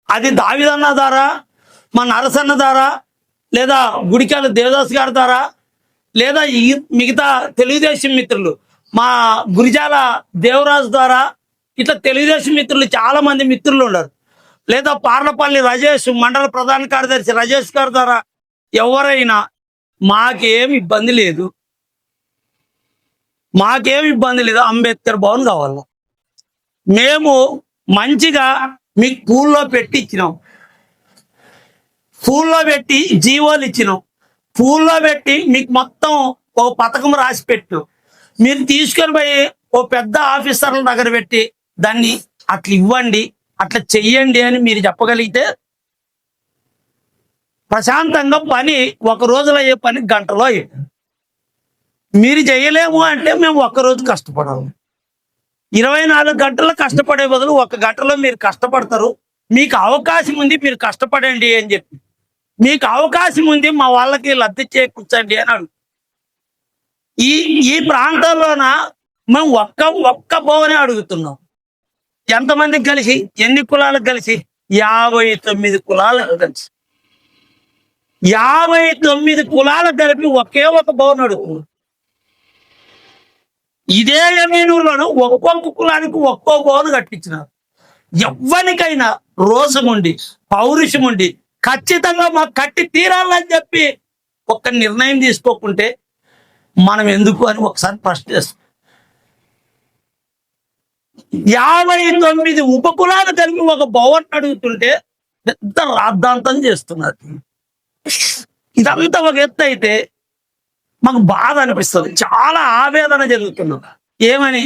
అది దావిదన్న ద్వారా, మా నరసన్న ద్వారా, లేదా గుడికాల దేవదాస్ గారి ద్వారా, లేదా ఈ మిగతా తెలుగుదేశం మిత్రులు మా గురిజాల దేవరాజు ద్వారా, ఇట్లా తెలుగుదేశం మిత్రులు చాలా మంది మిత్రులు ఉన్నారు. లేదా పార్లపల్లి రాజేష్ మండల ప్రధాన కార్యదర్శి రాజేష్ గారి ద్వారా ఎవరైనా మాకేం ఇబ్బంది లేదు, అంబేద్కర్ భవన్ కావాలి. మేము మంచిగా మీకు పూల్లో పెట్టి ఇచ్చినాం, పూల్లో పెట్టి జీవోలు ఇచ్చినాం, పూల్లో పెట్టి మీకు మొత్తం ఓ పథకం రాసి పెట్టు, మీరు తీసుకొని పోయి ఓ పెద్ద ఆఫీసర్ల దగ్గర పెట్టి దాన్ని అట్లా ఇవ్వండి, అట్లా చెయ్యండి అని మీరు చెప్పగలిగితే ప్రశాంతంగా పని ఒక రోజులో అయ్యే పని గంటలో అయ్యేది. మీరు చేయలేము అంటే మేము ఒక్కరోజు కష్టపడాలి. 24 గంటలు కష్టపడే బదులు 1 గంటలో మీరు కష్టపడతారు, మీకు అవకాశం ఉంది, మీరు కష్టపడండి అని చెప్పి, మీకు అవకాశం ఉంది మా వాళ్ళకి లబ్ధి చేకూర్చండి అని అడుగు. ఈ ప్రాంతంలోన మేము ఒక్క భవనే అడుగుతున్నాం. ఎంతమందికి కలిసి, ఎన్ని కులాలకు కలిసి? 59 కులాలకు కలిసి, 59 కులాలకు కలిపి ఒకే ఒక భవన్ అడుగుతున్నాం. ఇదే యమీనూరులోనూ ఒక్కొక్క కులానికి ఒక్కో భవన్ కట్టించినారు. ఎవ్వరికైనా రోషముండి పౌరుషముండి ఖచ్చితంగా మాకు కట్టి తీరాలని చెప్పి ఒక్క నిర్ణయం తీసుకోకుంటే మనం ఎందుకు అని ఒకసారి ప్రశ్న చేస్తాం. 59 ఉపకులాలు కలిపి ఒక భవన్ అడుగుతుంటే పెద్ద రాద్ధాంతం చేస్తున్నారు. ఇదంతా ఒక ఎత్తు అయితే మాకు బాధ అనిపిస్తుంది, చాలా ఆవేదన జరుగుతున్నది. ఏమని?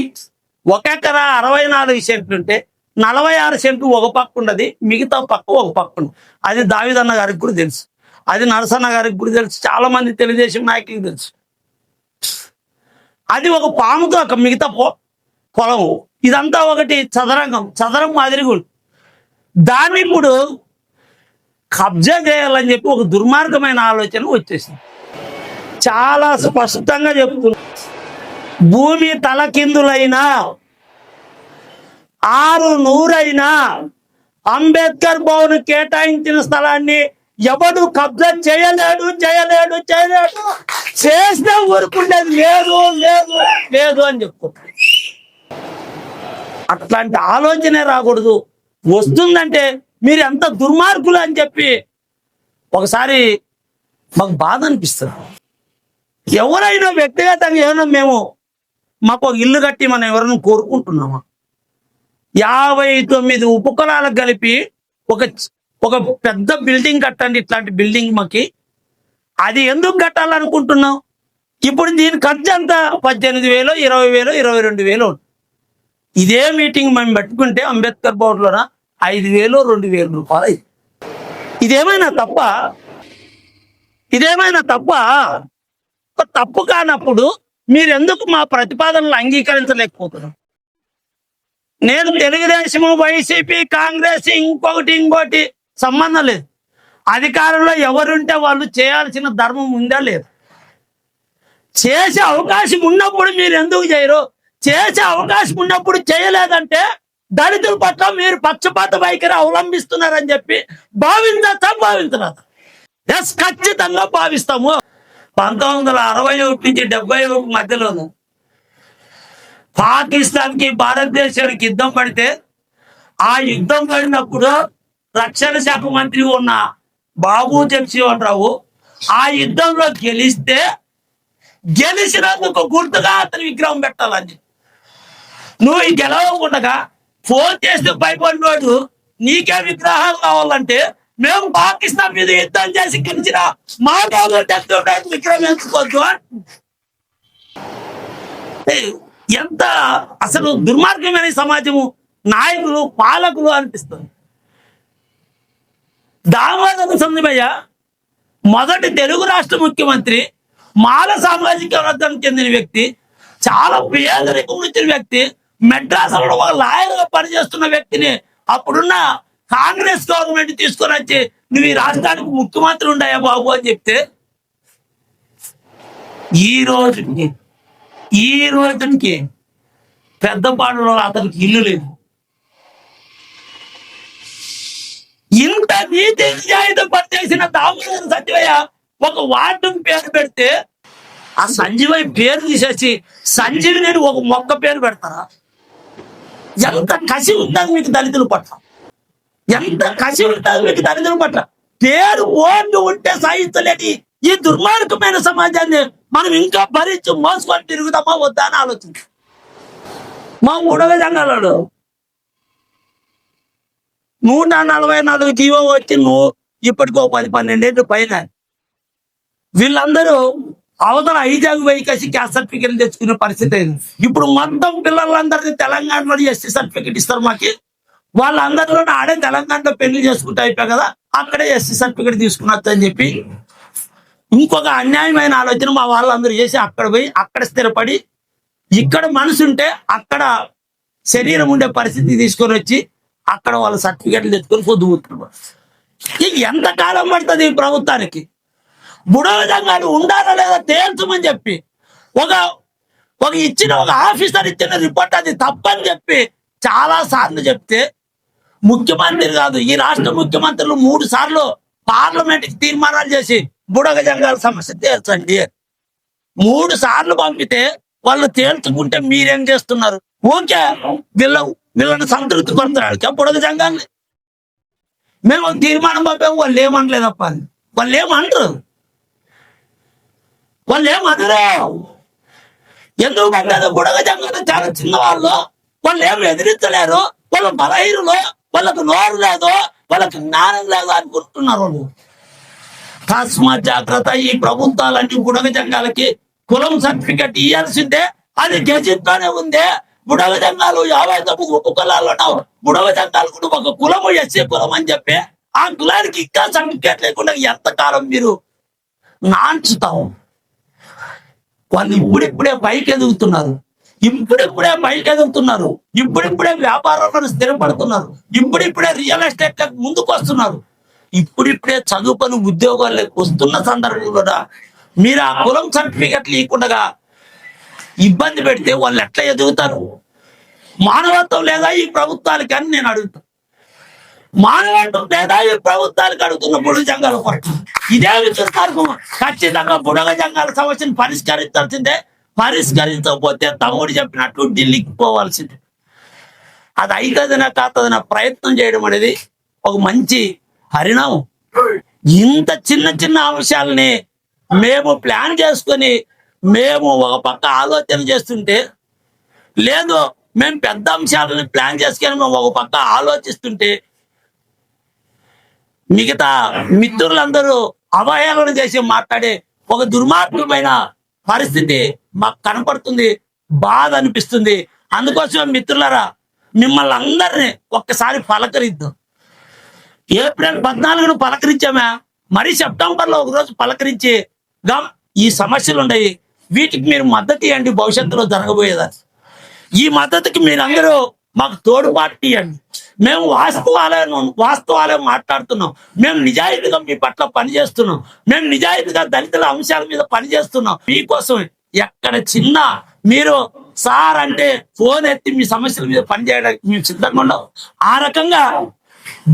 1 ఎకరా 64 సెంట్లు ఉంటే 46 సెంట్లు ఒక పక్క ఉండదు, మిగతా పక్క ఒక పక్క ఉంది. అది దావిదన్న గారికి కూడా తెలుసు, అది నరసన్న గారికి కూడా తెలుసు, చాలా మంది తెలుగుదేశం నాయకులకు తెలుసు. అది ఒక పాముతో ఒక మిగతా పొలం, ఇదంతా ఒకటి చదరం మాదిరిగా. దాన్ని ఇప్పుడు కబ్జా చేయాలని చెప్పి ఒక దుర్మార్గమైన ఆలోచన వచ్చేసింది. చాలా స్పష్టంగా చెప్తున్నా, భూమి తలకిందులైనా 600 అంబేద్కర్ భవన్ కేటాయించిన స్థలాన్ని ఎవడు కబ్జా చేయలేడు. చేస్తే ఊరుకుండేది లేదు అని చెప్పుకుంటారు. అట్లాంటి ఆలోచనే రాకూడదు. వస్తుందంటే మీరు ఎంత దుర్మార్గులు అని చెప్పి ఒకసారి మాకు బాధ అనిపిస్తుంది. ఎవరైనా వ్యక్తిగతంగా ఏమన్నా మాకు ఒక ఇల్లు కట్టి మనం ఎవరైనా కోరుకుంటున్నామా? 59 ఉపకులాలకు కలిపి ఒక పెద్ద బిల్డింగ్ కట్టండి, ఇట్లాంటి బిల్డింగ్ మాకి. అది ఎందుకు కట్టాలనుకుంటున్నాం? ఇప్పుడు దీని ఖర్చు అంతా 18,000, 20,000, 22,000. ఇదే మీటింగ్ మేము పెట్టుకుంటే అంబేద్కర్ భవన్లోన 5,000, 2,000 రూపాయలు. ఇదేమైనా తప్ప? తప్పు కానప్పుడు మీరెందుకు మా ప్రతిపాదనలు అంగీకరించలేకపోతున్నారు? నేను తెలుగుదేశము, వైసీపీ, కాంగ్రెస్, ఇంకోటి సంబంధం లేదు. అధికారంలో ఎవరుంటే వాళ్ళు చేయాల్సిన ధర్మం ఉందా లేదు? చేసే అవకాశం ఉన్నప్పుడు మీరు ఎందుకు చేయరు? చేసే అవకాశం ఉన్నప్పుడు చేయలేదంటే దళితుల పట్ల మీరు పక్షపాత వైఖరి అవలంబిస్తున్నారని చెప్పి భావించరా? ఎస్, ఖచ్చితంగా భావిస్తాము. 1961 నుంచి 71 మధ్యలోను పాకిస్తాన్కి భారతదేశానికి యుద్ధం పడితే, ఆ యుద్ధం పడినప్పుడు రక్షణ శాఖ మంత్రి ఉన్న బాబు జగజీవన్ రావు ఆ యుద్ధంలో గెలిచినందుకు గుర్తుగా అతని విగ్రహం పెట్టాలని. నువ్వు గెలవకుండా ఫోన్ చేస్తే భయపడినోడు నీకే విగ్రహాలు కావాలంటే మేము పాకిస్తాన్ మీద యుద్ధం చేసి గెలిచిన మా విగ్రహం ఎంచుకోవద్దు. ఎంత అసలు దుర్మార్గమైన సమాజము, నాయకులు, పాలకులు అనిపిస్తుంది. దామోదర సందమయ్య మొదటి తెలుగు రాష్ట్ర ముఖ్యమంత్రి, మాల సామాజిక వర్గానికి చెందిన వ్యక్తి, చాలా పేదరికం వచ్చిన వ్యక్తి, మెడ్రాసులో ఒక లాయర్గా పనిచేస్తున్న వ్యక్తిని అప్పుడున్న కాంగ్రెస్ గవర్నమెంట్ తీసుకొని వచ్చి నువ్వు ఈ రాష్ట్రానికి ముఖ్యమంత్రి ఉండయా బాబు అని చెప్తే, ఈ రోజుకి పెద్దపాడులో అతనికి ఇల్లు లేదు. నీతి నిజాయితీ పనిచేసిన దామోదర సంజీవయ్య ఒక వార్డు పేరు పెడితే ఆ సంజీవయ్య పేరు తీసేసి సంజీవిని అని ఒక మొక్క పేరు పెడతారా? ఎంత కసి ఉంటుంది మీకు దళితుల పట్ల, ఎంత కసి ఉంటుంది మీకు దళితుల పట్ల. పేరు ఓన్లు ఉంటే సాధించలేని ఈ దుర్మార్గమైన సమాజాన్ని మనం ఇంకా భరించి మోసుకొని తిరుగుతామా వద్దా అని ఆలోచించు. మా 3వ జంగాలలో 144 జీవో వచ్చి నువ్వు ఇప్పటికో 10-12 ఏళ్ళు పైన వీళ్ళందరూ అవతల ఐజాగ్ పోయి కసి క్యాస్ట్ సర్టిఫికెట్లు తెచ్చుకునే పరిస్థితి అయింది. ఇప్పుడు మొత్తం పిల్లలందరినీ తెలంగాణలో ఎస్సీ సర్టిఫికెట్ ఇస్తారు మాకి. వాళ్ళందరిలో ఆడే తెలంగాణలో పెళ్లి చేసుకుంటే అయిపోయి కదా, అక్కడే ఎస్సీ సర్టిఫికెట్ తీసుకున్నట్టు అని చెప్పి ఇంకొక అన్యాయమైన ఆలోచన మా వాళ్ళందరూ చేసి అక్కడ పోయి అక్కడ స్థిరపడి ఇక్కడ మనసు ఉంటే అక్కడ శరీరం ఉండే పరిస్థితి తీసుకొని వచ్చి అక్కడ వాళ్ళ సర్టిఫికెట్లు తెచ్చుకొని పొద్దుగుతున్నారు. ఇక ఎంతకాలం పడుతుంది ఈ ప్రభుత్వానికి? బుడవ సంఘాలు ఉండాలా లేదా తేల్చమని చెప్పి ఒక ఇచ్చిన ఒక ఆఫీసర్ ఇచ్చిన రిపోర్ట్ అది తప్పని చెప్పి చాలా సార్లు చెప్తే ముఖ్యమంత్రి కాదు ఈ రాష్ట్ర ముఖ్యమంత్రులు 3 సార్లు పార్లమెంట్కి తీర్మానాలు చేసి బుడగ జంగాల సమస్య తేల్చండి 3 సార్లు పంపితే వాళ్ళు తేల్చుకుంటే మీరేం చేస్తున్నారు? ఓకే, వీళ్ళని సంతృప్తి కొడతారు బుడగ జంగాల్ని. మేము తీర్మానం పంపాము, వాళ్ళు ఏమనలేదప్ప. వాళ్ళు ఏమంటారు? వాళ్ళు ఏమనరు. ఎందుకు పడ్డారు? బుడగ జంగాలు చాలా చిన్న వాళ్ళు ఏమి ఎదిరించలేరు, వాళ్ళ బలహీనులు, వాళ్ళకు నోరు లేదు, వాళ్ళకి జ్ఞానం లేదు అనుకుంటున్నారు వాళ్ళు. తస్మాత్ జాగ్రత్త. ఈ ప్రభుత్వాలన్నీ బుడగ జంగాలకి కులం సర్టిఫికెట్ ఇవ్వాల్సిందే. అది గెజిట్లోనే ఉంది. బుడగ జంగాలు 59 ఉపకులాల్లో బుడగ జంగాలు కూడా ఒక కులము ఎస్సీ కులం అని చెప్పి ఆ కులానికి ఇంకా సర్టిఫికెట్ లేకుండా ఎంతకాలం మీరు నాంచుతాం? వాళ్ళు ఇప్పుడిప్పుడే పైకి ఎదుగుతున్నారు, ఇప్పుడిప్పుడే వ్యాపారంలో స్థిరపడుతున్నారు, ఇప్పుడిప్పుడే రియల్ ఎస్టేట్ ముందుకు వస్తున్నారు, ఇప్పుడిప్పుడే చదువుకొని ఉద్యోగాలకు వస్తున్న సందర్భంలో మీరు ఆ కులం సర్టిఫికెట్లు ఇవ్వకుండా ఇబ్బంది పెడితే వాళ్ళు ఎట్లా ఎదుగుతారు? మానవత్వం లేదా ఈ ప్రభుత్వాలకి అని నేను అడుగుతాను. మానవత్వం లేదా ఈ ప్రభుత్వాలకు అడుగుతున్న బుడగ జంగాల పట్ల ఇదే విచారం. ఖచ్చితంగా బుడగ జంగాల సమస్యను పరిష్కరించాల్సిందే. పరిష్కరించకపోతే తమ్ముడు చెప్పినట్టు ఢిల్లీకి పోవాల్సిందే. అది అవుతుందనా కాదనా ప్రయత్నం చేయడం అనేది ఒక మంచి పరిణామం. ఇంత చిన్న చిన్న అంశాలని మేము ప్లాన్ చేసుకొని మేము ఒక పక్క ఆలోచన చేస్తుంటే, లేదు మేము పెద్ద అంశాలను ప్లాన్ చేసుకొని మేము ఒక పక్క ఆలోచిస్తుంటే మిగతా మిత్రులందరూ అవహేళన చేసి మాట్లాడే ఒక దుర్మార్గమైన పరిస్థితి మాకు కనపడుతుంది. బాధ అనిపిస్తుంది. అందుకోసం మిత్రులారా, మిమ్మల్ని అందరినీ ఒక్కసారి పలకరిద్దాం. ఏప్రిల్ 14ను పలకరించామా, మరి సెప్టెంబర్లో ఒకరోజు పలకరించి ఈ సమస్యలు ఉన్నాయి, వీటికి మీరు మద్దతు ఇవ్వండి. భవిష్యత్తులో జరగబోయేదా ఈ మద్దతుకి మీరందరూ మాకు తోడుపాటు ఇవ్వండి. మేము వాస్తవాలే మాట్లాడుతున్నాం. మేము నిజాయితీగా మీ పట్ల పనిచేస్తున్నాం. మేము నిజాయితీగా దళితుల అంశాల మీద పనిచేస్తున్నాం. మీకోసం ఎక్కడ చిన్న మీరు సార్ అంటే ఫోన్ ఎత్తి మీ సమస్యల మీద పనిచేయడానికి మేము సిద్ధంగా ఉన్నాం. ఆ రకంగా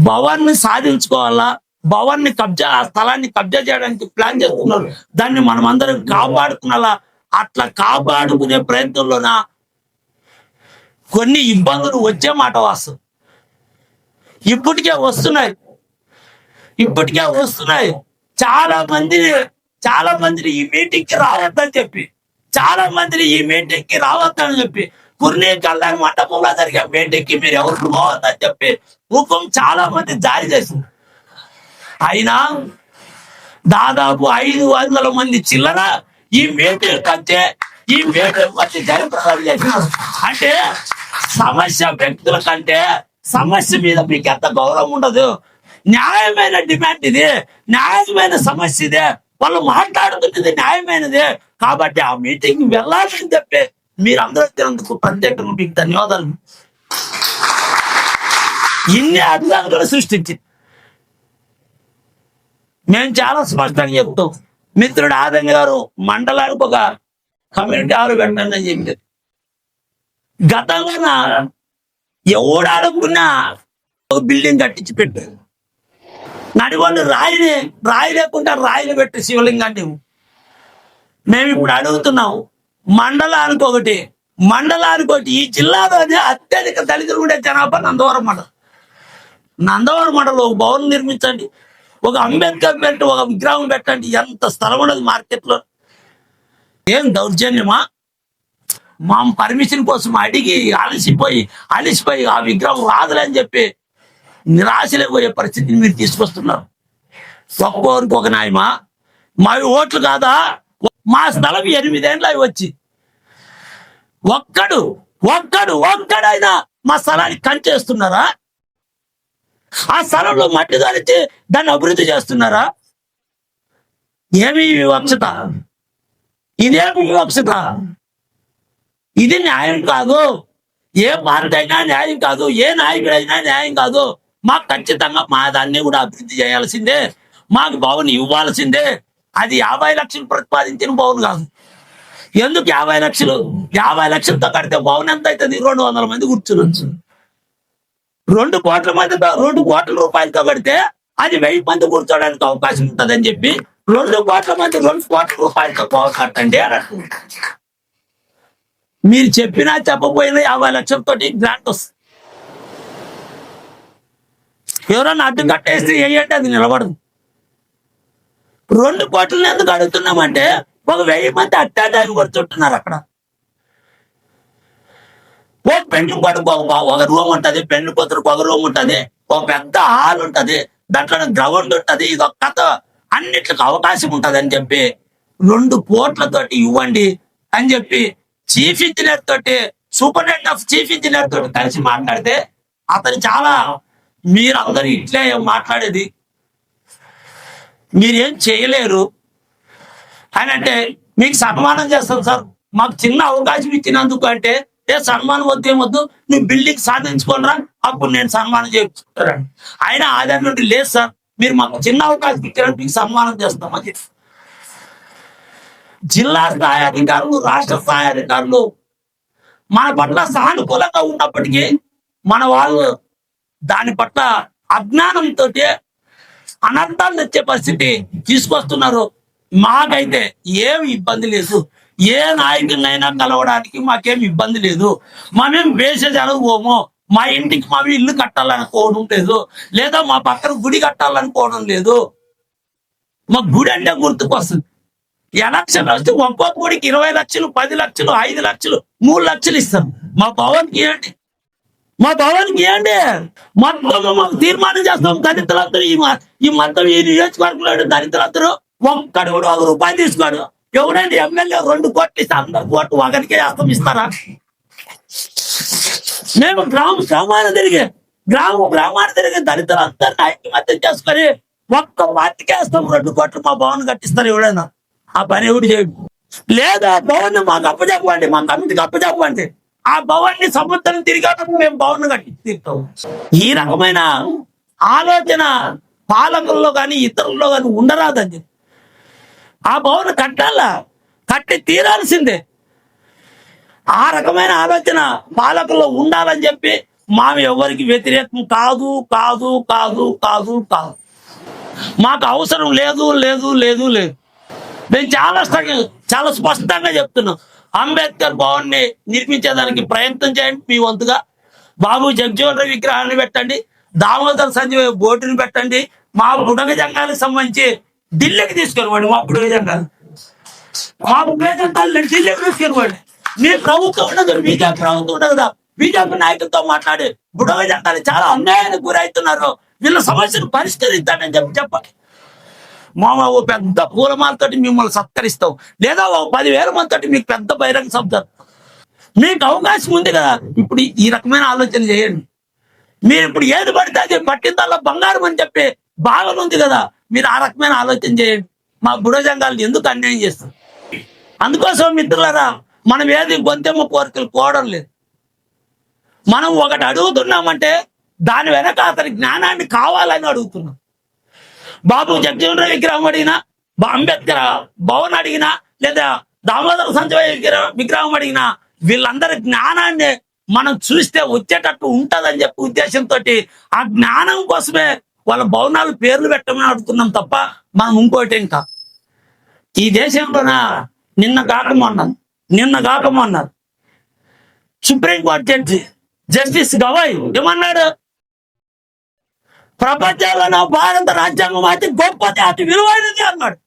భవన్ని సాధించుకోవాలా, భవన్ని ఆ స్థలాన్ని కబ్జా చేయడానికి ప్లాన్ చేస్తున్నారు. దాన్ని మనం అందరం కాపాడుకునేలా, అట్లా కాపాడుకునే ప్రయత్నంలోన కొన్ని ఇబ్బందులు వచ్చే మాట వాస్తవం. ఇప్పటికే వస్తున్నాయి. చాలా మందిని ఈ మీటింగ్కి రావద్దని చెప్పి కుర్నీ కళ్యాణ మండపంలో జరిగే మీటింగ్కి మీరు ఎవరు పోవద్దని చెప్పి హుకుం చాలా మంది జారీ చేసింది. అయినా దాదాపు 500 మంది చిల్లర ఈ మీటింగ్ వచ్చి జయప్రదం చేసినారు. అంటే సమస్య వ్యక్తుల కంటే సమస్య మీద మీకు ఎంత గౌరవం ఉండదు. న్యాయమైన డిమాండ్ ఇది, న్యాయమైన సమస్య ఇదే, వాళ్ళు మాట్లాడుతున్నది న్యాయమైనదే. కాబట్టి ఆ మీటింగ్ వెళ్ళాలని చెప్పి మీరు అందరూ తినందుకు ప్రత్యేకంగా మీకు ధన్యవాదాలు. ఇన్ని అడ్డంకులు సృష్టించి మేము చాలా స్పష్టంగా చెప్తాం. మిత్రుడు ఆదంగ గారు మండలానికి ఒక కమ్యూనిటీ హాల్ పెట్టండి అని చెప్పారు. గతంలో ఎవడాడుకున్నా ఒక బిల్డింగ్ కట్టించి పెట్టారు. నడిగొండ రాయి లేకుండా రాయిని పెట్టి శివలింగాన్ని మేము ఇప్పుడు అడుగుతున్నాం. మండలానికి ఒకటి ఈ జిల్లాలోనే అత్యధిక దళితులు ఉండే జనాభా నందవరం మండలం. నందవరం మండలం ఒక భవనం నిర్మించండి, ఒక అంబేద్కర్ పెట్టి ఒక విగ్రహం పెట్టండి. ఎంత స్థలం ఉన్నది మార్కెట్లో. ఏం దౌర్జన్యమా? మా పర్మిషన్ కోసం అడిగి అలసిపోయి ఆ విగ్రహం రాదులని చెప్పి నిరాశలేకపోయే పరిస్థితిని మీరు తీసుకొస్తున్నారు. ఒక్కోరికి ఒక న్యాయమా? మావి ఓట్లు కాదా? మా స్థలం 8 ఏళ్ళు వచ్చి ఒక్కడైనా మా స్థలానికి కంచేస్తున్నారా? ఆ స్థలంలో మట్టి ధరించి దాన్ని అభివృద్ధి చేస్తున్నారా? ఏమి వివక్షత? ఇదేమి వివక్షత? ఇది న్యాయం కాదు. ఏ పార్టీ అయినా న్యాయం కాదు, ఏ నాయకుడైనా న్యాయం కాదు. మాకు ఖచ్చితంగా మా దాన్ని కూడా అభివృద్ధి చేయాల్సిందే, మాకు భవన్ ఇవ్వాల్సిందే. అది 50 లక్షలు ప్రతిపాదించిన భవన్ కాదు. ఎందుకు 50 లక్షలు? 50 లక్షలతో కడితే భవన్ ఎంత అవుతుంది? 200 మంది కూర్చోవచ్చు. 2 కోట్ల మందితో 2 కోట్ల రూపాయలతో కడితే అది 1000 మంది కూర్చోడానికి అవకాశం ఉంటుందని చెప్పి 2 కోట్ల మంది 2 కోట్ల రూపాయలతో భవన్ కట్టండి అని. మీరు చెప్పినా చెప్పపోయినా 50 లక్షలతో గ్రాంట్ వస్తుంది. ఎవరన్నా అడ్డు కట్టేస్తే ఏంటంటే అది నిలబడదు. 2 కోట్లను ఎందుకు అడుగుతున్నామంటే ఒక 1000 మంది అట్టాటాకి కూర్చుంటున్నారు అక్కడ. ఓ పెళ్లి కొడుకు ఒక రూమ్ ఉంటది, పెళ్లి కూతురుకు ఒక రూమ్ ఉంటది, ఒక పెద్ద హాల్ ఉంటది, దాంట్లో గ్రౌండ్ ఉంటది. ఇది ఒక్కత అన్నిట్లకు అవకాశం ఉంటది అని చెప్పి 2 కోట్లతోటి ఇవ్వండి అని చెప్పి చీఫ్ ఇంజనీర్ తోటి, సూపరింటెండెంట్ ఆఫ్ చీఫ్ ఇంజనీర్ తోటి కలిసి మాట్లాడితే అతను చాలా, మీరందరూ ఇట్లే మాట్లాడేది, మీరేం చేయలేరు అని అంటే మీకు సన్మానం చేస్తాం సార్, మాకు చిన్న అవకాశం ఇచ్చినందుకు అంటే, ఏ సన్మానం వద్దు ఏమొద్దు, నువ్వు బిల్డింగ్ సాధించుకోనరా అప్పుడు నేను సన్మానం చేస్తాను. ఆయన ఆధార్ నుండి లేదు సార్, మీరు మాకు చిన్న అవకాశం ఇచ్చినట్టు మీకు సన్మానం చేస్తామని. జిల్లా స్థాయి అధికారులు, రాష్ట్ర స్థాయి అధికారులు మన పట్ల సానుకూలంగా ఉన్నప్పటికీ మన వాళ్ళు దాని పట్ల అజ్ఞానంతో అనర్థాలు తెచ్చే పరిస్థితి తీసుకొస్తున్నారు. మాకైతే ఏమి ఇబ్బంది లేదు, ఏ నాయకుడినైనా కలవడానికి మాకేమి ఇబ్బంది లేదు. మేమేం వేసేది అనుకోము, మా ఇంటికి మా ఇల్లు కట్టాలనుకోవడం లేదు, లేదా మా పక్కన గుడి కట్టాలనుకోవడం లేదు. మా గుడి అంటే గుర్తుకొస్తుంది. ఎలక్షన్ వస్తే ఒక్కొక్క గుడికి 20 లక్షలు, 10 లక్షలు, 5 లక్షలు, 3 లక్షలు ఇస్తాం. మా భవన్కి ఇవ్వండి, మొత్తం మాకు తీర్మానం చేస్తాం. దళితులందరూ ఈ మొత్తం ఈ నియోజకవర్గంలో దళితులందరూ ఒక్కడు కూడా 1 రూపాయి తీసుకోడు. ఎవరైనా ఎమ్మెల్యే 2 కోట్లు ఇస్తే అందరు కోట్లు ఒకరికే వేస్తాం. ఇస్తారా? మేము గ్రామాన్ని తిరిగి దళితులందరినీ ఐక్యమత్యం చేసుకొని ఒక్క వాటికి వేస్తాం. 2 కోట్లు మా భవన్ కట్టిస్తారు. ఎవడైనా ఆ పని ఎవడు చేయడు. లేదా భవన్ మాకు అప్పచెప్పండి, మా కమిటీకి అప్పచెప్పండి, ఆ భవన్ని సముద్రం తిరిగేటప్పుడు మేము భవన్ కట్టి తీరుతాం. ఈ రకమైన ఆలోచన పాలకుల్లో కానీ ఇతరుల్లో కానీ ఉండరాదని చెప్పి ఆ భవన్ కట్టి తీరాల్సిందే. ఆ రకమైన ఆలోచన పాలకుల్లో ఉండాలని చెప్పి మాకు ఎవరికి వ్యతిరేకం కాదు. మాకు అవసరం లేదు. నేను చాలా స్పష్టంగా చెప్తున్నాం. అంబేద్కర్ భవన్ ని నిర్మించేదానికి ప్రయత్నం చేయండి మీ వంతుగా. బాబు జగజ్జీవన్ రావు విగ్రహాన్ని పెట్టండి, దామోదర్ సంజయ్ బోర్డుని పెట్టండి. మా బుడగ జంగాలకు సంబంధించి ఢిల్లీకి తీసుకెళ్ళివ్వండి. మా బుడగ జంగాలు ఢిల్లీకి తీసుకెళ్ళివ్వండి. మీ ప్రభుత్వం ఉండదు, బీజేపీ ప్రభుత్వం ఉండదు కదా. బీజేపీ నాయకులతో మాట్లాడి బుడగ జంగాలు చాలా అన్యాయానికి గురవుతున్నారు, వీళ్ళ సమస్యను పరిష్కరిస్తానని చెప్పండి. ఓ పెద్ద పూలమాలతో మిమ్మల్ని సత్కరిస్తాం, లేదా 10,000 మందితో మీకు పెద్ద బహిరంగ సభ. మీకు అవకాశం ఉంది కదా, ఇప్పుడు ఈ రకమైన ఆలోచన చేయండి. మీరు ఇప్పుడు ఏది పడితే అది పట్టిందల్లా బంగారం అని చెప్పి భావన ఉంది కదా, మీరు ఆ రకమైన ఆలోచన చేయండి. మా బుడజంగాలను ఎందుకు అన్యాయం చేస్తాం? అందుకోసం మిత్రులారా, మనం ఏది గొంతెమ్మ కోరికలు కోవడం లేదు. మనం ఒకటి అడుగుతున్నామంటే దాని వెనక అతని జ్ఞానాన్ని కావాలని అడుగుతున్నాం. బాబు జగజ్జీవన్ రావు విగ్రహం అడిగినా, అంబేద్కర్ భవన్ అడిగినా, లేదా దామోదర సంజయ్ విగ్రహం అడిగినా, వీళ్ళందరి జ్ఞానాన్ని మనం చూస్తే వచ్చేటట్టు ఉంటుందని చెప్పి ఉద్దేశంతో ఆ జ్ఞానం కోసమే వాళ్ళ భవనాలు పేర్లు పెట్టమని అడుగుతున్నాం తప్ప మనం ఇంకోటి ఇంకా ఈ దేశంలోన నిన్న కాకమన్నారు సుప్రీంకోర్టు జడ్జి జస్టిస్ గవాయ్ ఏమన్నాడు? ప్రపంచంలో భారత రాజ్యాంగం అతి గొప్పది, అతి విలువైనది అన్నాడు.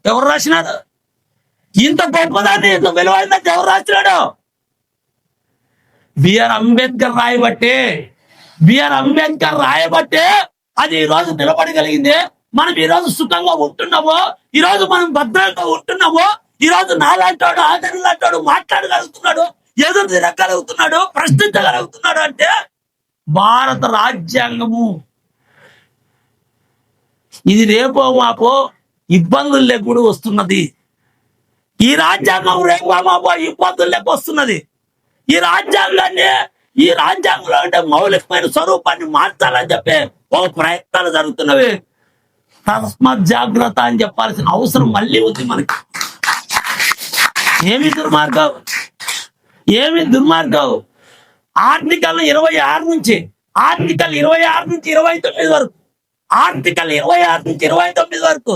ఎవరు రాసినాడు? ఇంత గొప్పదాన్ని ఇంత విలువైనది ఎవరు రాసినాడు? బిఆర్ అంబేద్కర్ రాయబట్టే అది ఈ రోజు నిలబడగలిగింది. మనం ఈ రోజు సుఖంగా ఉంటున్నామో, ఈ రోజు మనం భద్రంగా ఉంటున్నామో, ఈ రోజు నాలాంటాడు ఆదరణలాంటాడు మాట్లాడగలుగుతున్నాడు, ఎదురు తిరగలుగుతున్నాడు, ప్రశ్నించగలుగుతున్నాడు అంటే భారత రాజ్యాంగము. ఇది రేపో మాపో ఇబ్బందులు లేకుండా వస్తున్నది. ఈ రాజ్యాంగం రేపో మాపో ఇబ్బందులు లేక వస్తున్నది. ఈ రాజ్యాంగంలో అంటే మౌలికమైన స్వరూపాన్ని మార్చాలని చెప్పి ఓ ప్రయత్నాలు జరుగుతున్నవి. తస్మత్ జాగ్రత్త అని చెప్పాల్సిన అవసరం మళ్ళీ ఉంది మనకి. ఏమి దుర్మార్గం ఆర్టికల్ 26 నుంచి 29 వరకు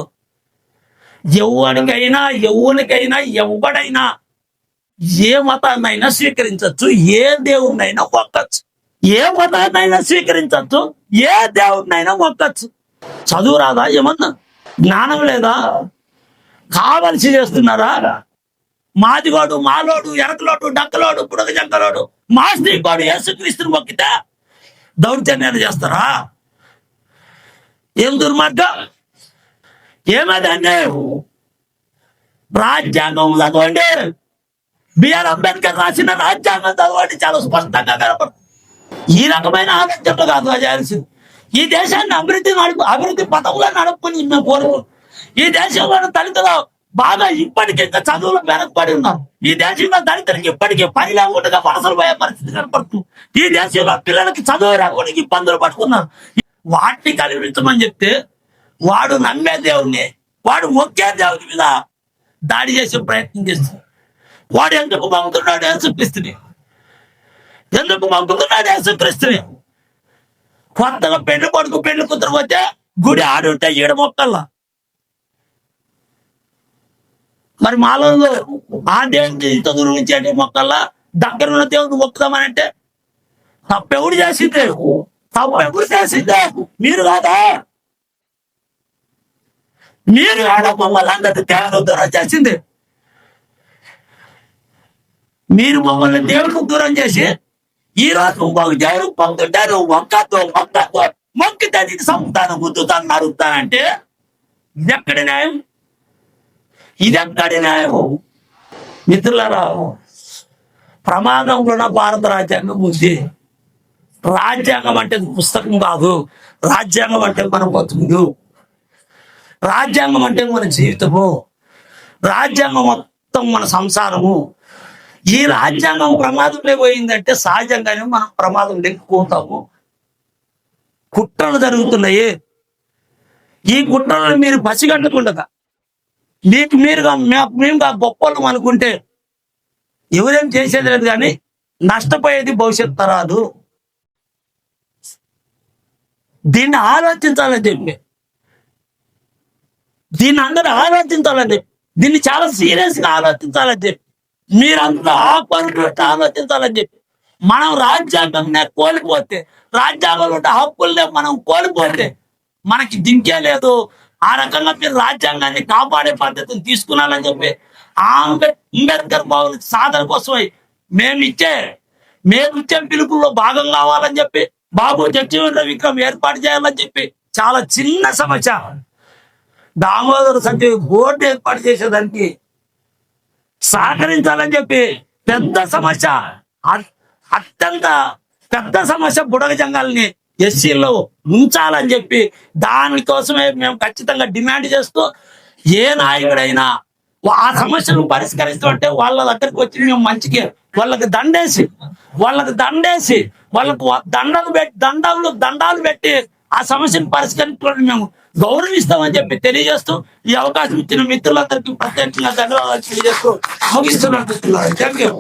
ఎవరికైనా ఎవడైనా ఏ మతాన్నైనా స్వీకరించవచ్చు, ఏ దేవుణ్ణైనా మొక్కచ్చు, ఏ మతాన్నైనా స్వీకరించవచ్చు, ఏ దేవుణ్ణైనా మొక్కచ్చు. చదువు రాదా? ఏమన్నా జ్ఞానం లేదా? కావలసి చేస్తున్నారా? మాదిగోడు, మాలోడు, ఎరకలోడు, డక్కలోడు, పుడక జంకలోడు, మాస్త్రీకోడు యేసుక్రీస్తుని మొక్కితే దౌర్జన్యాలు చేస్తారా? ఏం దుర్మార్గం, ఏమది అన్యాయం? రాజ్యాంగం చదవండి, బిఆర్ అంబేద్కర్ రాసిన రాజ్యాంగం చదవండి, చాలా స్పష్టంగా కనపడుతుంది. ఈ రకమైన ఆలోచనలు కాదు చేయాల్సింది. ఈ దేశాన్ని అభివృద్ధి పథంలో నడుపుకుని మేము కోరుకు. ఈ దేశంలో దళితులు బాగా ఇప్పటికీ ఇంకా చదువులు వెనకబడి ఉన్నారు. ఈ దేశంలో దళితులకి ఇప్పటికీ పని లేకుండా వలసలు పోయే పరిస్థితి కనపడుతుంది. ఈ దేశంలో పిల్లలకి చదువు రాకుండా ఇబ్బందులు పడుతున్నారు. వాటిని కలిగించమని చెప్తే వాడు నమ్మే దేవుణ్ణి, వాడు మొక్కే దేవుని మీద దాడి చేసే ప్రయత్నం చేస్తున్నాడు. వాడు ఎందుకు పంపుతున్నాడు యేసుక్రీస్తుని? కొత్తగా పెళ్లి కొడుకు పెళ్లి కూతురు పోతే గుడి ఆడుంటే ఈడ మొక్కల్లా. మరి మాలో ఆ దేవునికి ఇంత దూరం నుంచి అంటే మొక్కల్లా దగ్గర ఉన్న దేవుని మొక్కుదామని అంటే తప్పెవడు చేసిందే? మీరు కాదా? మీరు మమ్మల్ని అందరికీ దేవుడు దూరం చేసింది. మీరు మమ్మల్ని దేవుడికి దూరం చేసి ఈ రోజు దేవుడు పంపుతుంటారు. మొక్కితే నీకు సంతానం గుద్దుతాను నరుగుతానంటే ఇదెక్కడి న్యాయం? ఇదెక్కడి న్యాయం? మిత్రులారా, ప్రమాదంలో భారత రాజ్యాంగం ఉంది. రాజ్యాంగం అంటే పుస్తకం కాదు. రాజ్యాంగం అంటే మన బతుకులు, రాజ్యాంగం అంటే మన జీవితము, రాజ్యాంగం మొత్తం మన సంసారము. ఈ రాజ్యాంగం ప్రమాదంలో పోయిందంటే సహజంగానే మనం ప్రమాదం లేకపోతాము. కుట్రలు జరుగుతున్నాయి. ఈ కుట్రలను మీరు పసిగట్టకుండా మేముగా గొప్పలు అనుకుంటే ఎవరేం చేసేది లేదు, కానీ నష్టపోయేది భవిష్యత్ తరాలు. దీన్ని ఆలోచించాలని చెప్పి, దీన్ని అందరూ ఆలోచించాలని చెప్పి, దీన్ని చాలా సీరియస్ గా ఆలోచించాలని చెప్పి, మీరంతా ఆలోచించాలని చెప్పి, మనం రాజ్యాంగంనే కోల్పోతే, రాజ్యాంగంలో హక్కుల్నే మనం కోల్పోతే మనకి దింకే లేదు. ఆ రకంగా మీరు రాజ్యాంగాన్ని కాపాడే పద్ధతిని తీసుకున్నారని చెప్పి అంబేద్కర్ భవన్ సాధన కోసమై మేమిచ్చే పిలుపుల్లో భాగం కావాలని చెప్పి బాబు జగజీవన్ విక్రమ్ ఏర్పాటు చేయాలని చెప్పి చాలా చిన్న సమస్య దామోదర సంఖ్య బోర్డు ఏర్పాటు చేసేదానికి సహకరించాలని చెప్పి పెద్ద సమస్య, అత్యంత పెద్ద సమస్య బుడగ జంగాల్ని ఎస్సీలో ఉంచాలని చెప్పి దానికోసమే మేము ఖచ్చితంగా డిమాండ్ చేస్తూ, ఏ నాయకుడైనా ఆ సమస్యను పరిష్కరిస్తుంటే వాళ్ళ దగ్గరికి వచ్చి మేము మంచిగా వాళ్ళకి దండేసి వాళ్ళకు దండాలు పెట్టి ఆ సమస్యను పరిష్కరించుకోవడం మేము గౌరవిస్తామని చెప్పి తెలియజేస్తూ ఈ అవకాశం ఇచ్చిన మిత్రులందరికీ ప్రత్యేకంగా ధన్యవాదాలు తెలియజేస్తూ ముగిస్తున్నాను. Thank you.